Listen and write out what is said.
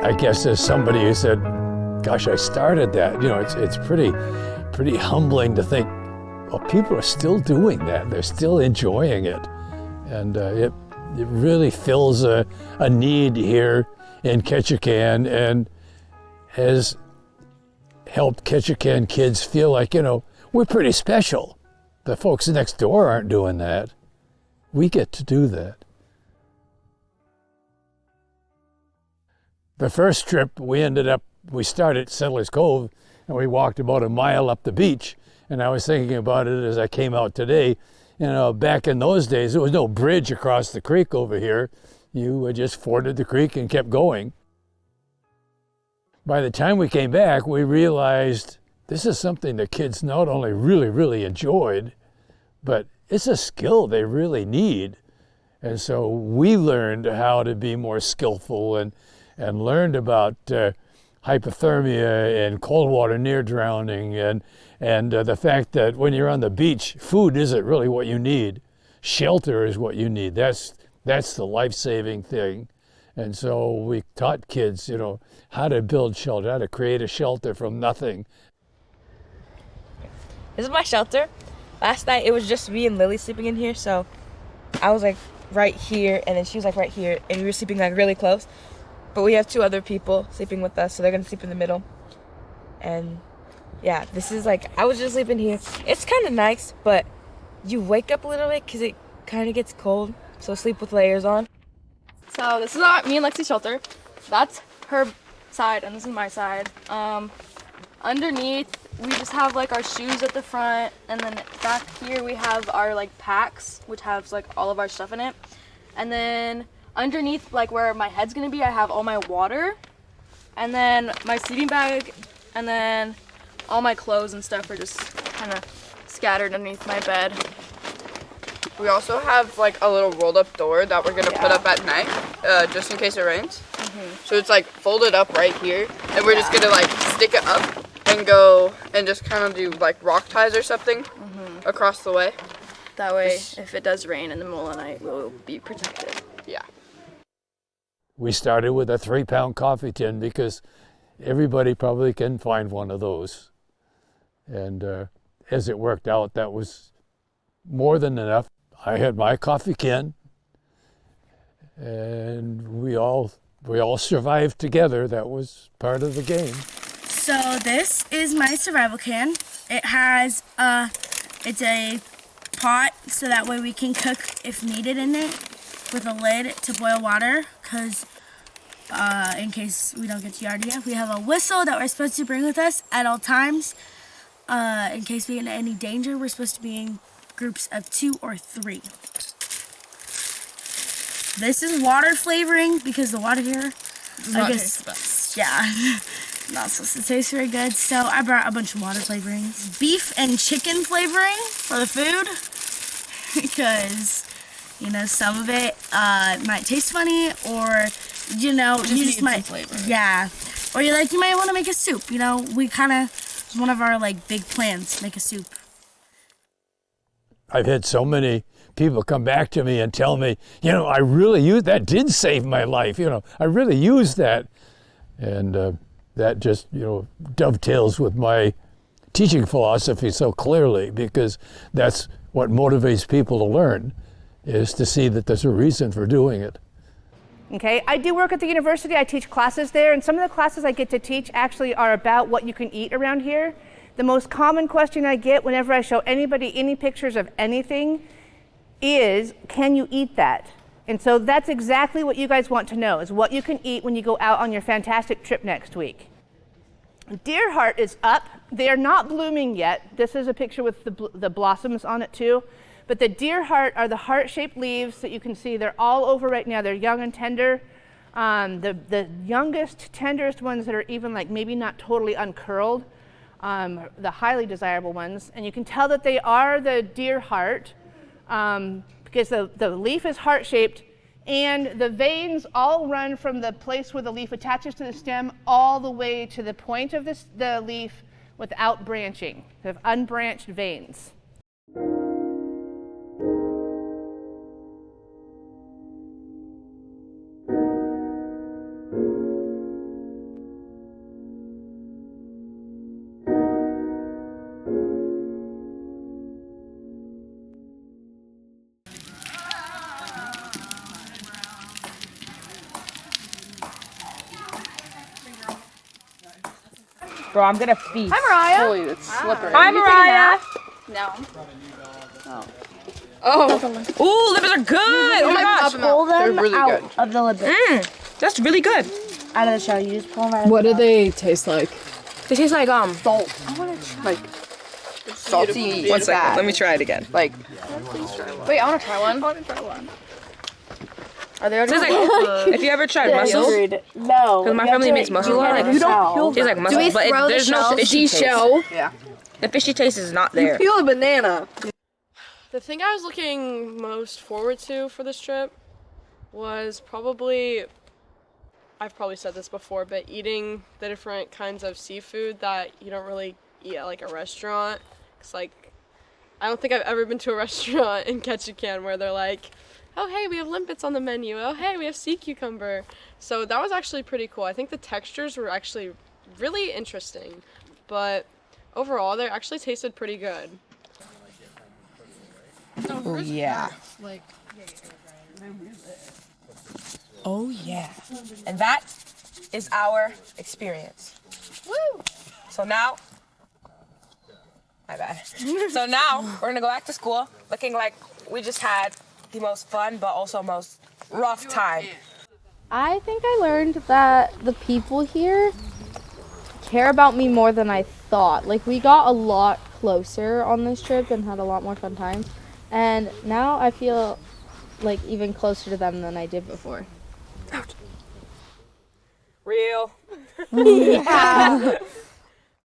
I guess as somebody who said, gosh, I started that, it's pretty humbling to think, well, people are still doing that. They're still enjoying it. And it really fills a need here in Ketchikan and has helped Ketchikan kids feel like, we're pretty special. The folks next door aren't doing that. We get to do that. The first trip, we started at Settlers Cove, and we walked about a mile up the beach. And I was thinking about it as I came out today. Back in those days, there was no bridge across the creek over here. You just forded the creek and kept going. By the time we came back, we realized this is something that kids not only really, really enjoyed, but it's a skill they really need. And so we learned how to be more skillful and learned about hypothermia and cold water near drowning and the fact that when you're on the beach, food isn't really what you need. Shelter is what you need. That's the life-saving thing. And so we taught kids, how to build shelter, how to create a shelter from nothing. This is my shelter. Last night it was just me and Lily sleeping in here, so I was like right here and then she was like right here and we were sleeping like really close. But we have 2 other people sleeping with us, so they're gonna sleep in the middle. And yeah, this is like, I was just sleeping here. It's kind of nice, but you wake up a little bit because it kind of gets cold. So sleep with layers on. So this is me and Lexi's shelter. That's her side and this is my side. Underneath, we just have like our shoes at the front. And then back here we have our like packs, which has like all of our stuff in it. And then underneath, like where my head's gonna be, I have all my water, and then my sleeping bag, and then all my clothes and stuff are just kind of scattered underneath my bed. We also have like a little rolled up door that we're gonna put up at night, just in case it rains. So it's like folded up right here, and we're just gonna like stick it up and go and just kind of do like rock ties or something across the way. That way, if it does rain in the middle of the night, we'll be protected. Yeah. We started with a 3-pound coffee tin because everybody probably can find one of those. And as it worked out, that was more than enough. I had my coffee can, and we all survived together. That was part of the game. So this is my survival can. It has it's a pot, so that way we can cook if needed in it, with a lid to boil water, because in case we don't get Giardia. We have a whistle that we're supposed to bring with us at all times. In case we get into any danger, we're supposed to be in groups of 2 or 3. This is water flavoring because the water here, I guess, taste the best. Yeah, not supposed to taste very good. So I brought a bunch of water flavorings. Beef and chicken flavoring for the food because, some of it might taste funny, or, you just might, flavor. Yeah. Or you might want to make a soup. We kind of, it's one of our big plans, make a soup. I've had so many people come back to me and tell me, I really used that, did save my life. I really used that. And that just, dovetails with my teaching philosophy so clearly, because that's what motivates people to learn, is to see that there's a reason for doing it. Okay, I do work at the university. I teach classes there, and some of the classes I get to teach actually are about what you can eat around here. The most common question I get whenever I show anybody any pictures of anything is, can you eat that? And so that's exactly what you guys want to know, is what you can eat when you go out on your fantastic trip next week. Deer heart is up. They are not blooming yet. This is a picture with the blossoms on it too. But the deer heart are the heart-shaped leaves that you can see. They're all over right now. They're young and tender. The youngest, tenderest ones that are even like maybe not totally uncurled, the highly desirable ones. And you can tell that they are the deer heart because the leaf is heart-shaped, and the veins all run from the place where the leaf attaches to the stem all the way to the point of the leaf without branching. They have unbranched veins. Bro, I'm gonna feast. Hi, Mariah. Holy, it's slippery. Hi, Mariah. No. Oh, Ooh, lippers are good. Oh my gosh. Pull them They're really out good. of the lid. That's really good. Out of the shell. You just pull them out. What do they taste like? They taste like Salt. Like salty. One second. Let me try it again. Like Wait, I want to try one. Are they already? Tastes like, if you ever tried mussels, No. because my family makes mussels. You don't peel Tastes like mussels, but there's no fishy taste. yeah. The fishy taste is not there. Peel a banana. The thing I was looking most forward to for this trip was probably, I've probably said this before, but eating the different kinds of seafood that you don't really eat at like a restaurant. It's like, I don't think I've ever been to a restaurant in Ketchikan where they're like, oh hey, we have limpets on the menu. Oh hey, we have sea cucumber. So that was actually pretty cool. I think the textures were actually really interesting, but overall they actually tasted pretty good. Oh yeah. Oh yeah. And that is our experience. Woo! So now, my bad. So now we're gonna go back to school looking like we just had the most fun but also most rough time. I think I learned that the people here care about me more than I thought. Like, we got a lot closer on this trip and had a lot more fun time. And now I feel like even closer to them than I did before. Real. Yeah.